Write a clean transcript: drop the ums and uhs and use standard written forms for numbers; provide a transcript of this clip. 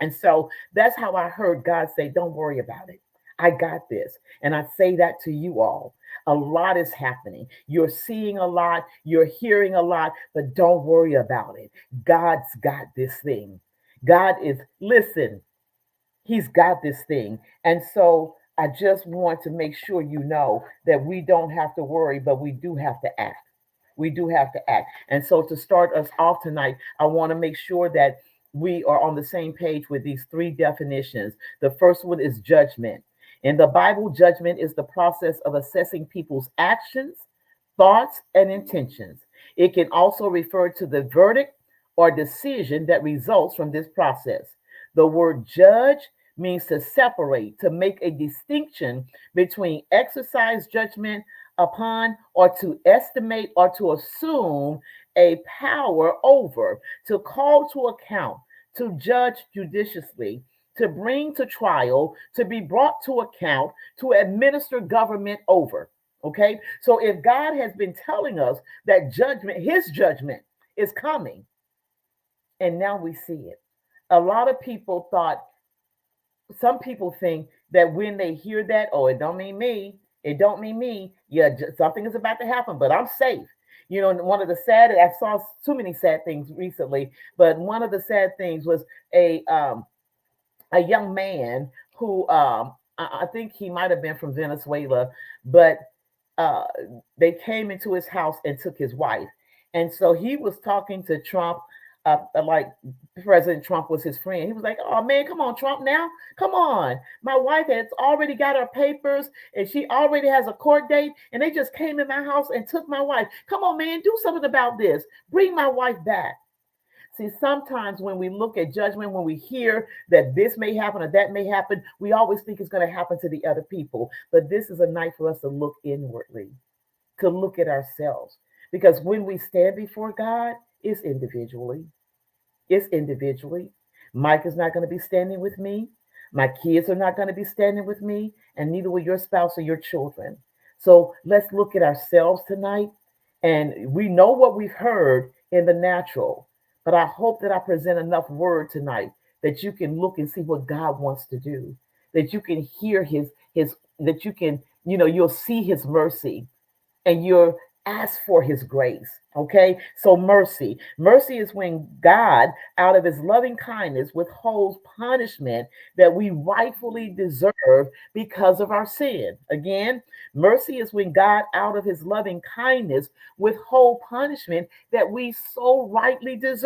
And so that's how I heard God say, don't worry about it. I got this. And I say that to you all. A lot is happening. You're seeing a lot, you're hearing a lot, but don't worry about it. God's got this thing. God is, listen, He's got this thing. And so I just want to make sure you know that we don't have to worry, but we do have to act. We do have to act. And so to start us off tonight, I want to make sure that we are on the same page with these three definitions. The first one is judgment. In the Bible, judgment is the process of assessing people's actions, thoughts, and intentions. It can also refer to the verdict or decision that results from this process. The word judge means to separate, to make a distinction between exercise judgment upon, or to estimate, or to assume a power over, to call to account, to judge judiciously, to bring to trial, to be brought to account, to administer government over. Okay, so if God has been telling us that judgment, his judgment is coming, and now we see it. A lot of people thought, some people think that when they hear that, oh, it don't mean me, it don't mean me. Yeah, something is about to happen, but I'm safe. You know, and one of the sad, I saw too many sad things recently, but one of the sad things was a young man who I think he might have been from Venezuela, but uh, they came into his house and took his wife. And so he was talking to Trump, like President Trump was his friend. He was like, "Oh man, come on, Trump, now, come on. My wife has already got her papers, and she already has a court date, and they just came in my house and took my wife. Come on, man, do something about this. Bring my wife back." See, sometimes when we look at judgment, when we hear that this may happen or that may happen, we always think it's going to happen to the other people. But this is a night for us to look inwardly, to look at ourselves. Because when we stand before God, it's individually. It's individually. Mike is not going to be standing with me. My kids are not going to be standing with me, and neither will your spouse or your children. So let's look at ourselves tonight. And we know what we've heard in the natural, but I hope that I present enough word tonight that you can look and see what God wants to do, that you can hear his that you can, you'll see his mercy, and you're ask for his grace. Okay, so mercy is when God, out of his loving kindness, withholds punishment that we rightfully deserve because of our sin. Again, mercy is when God, out of his loving kindness, withhold punishment that we so rightly deserve.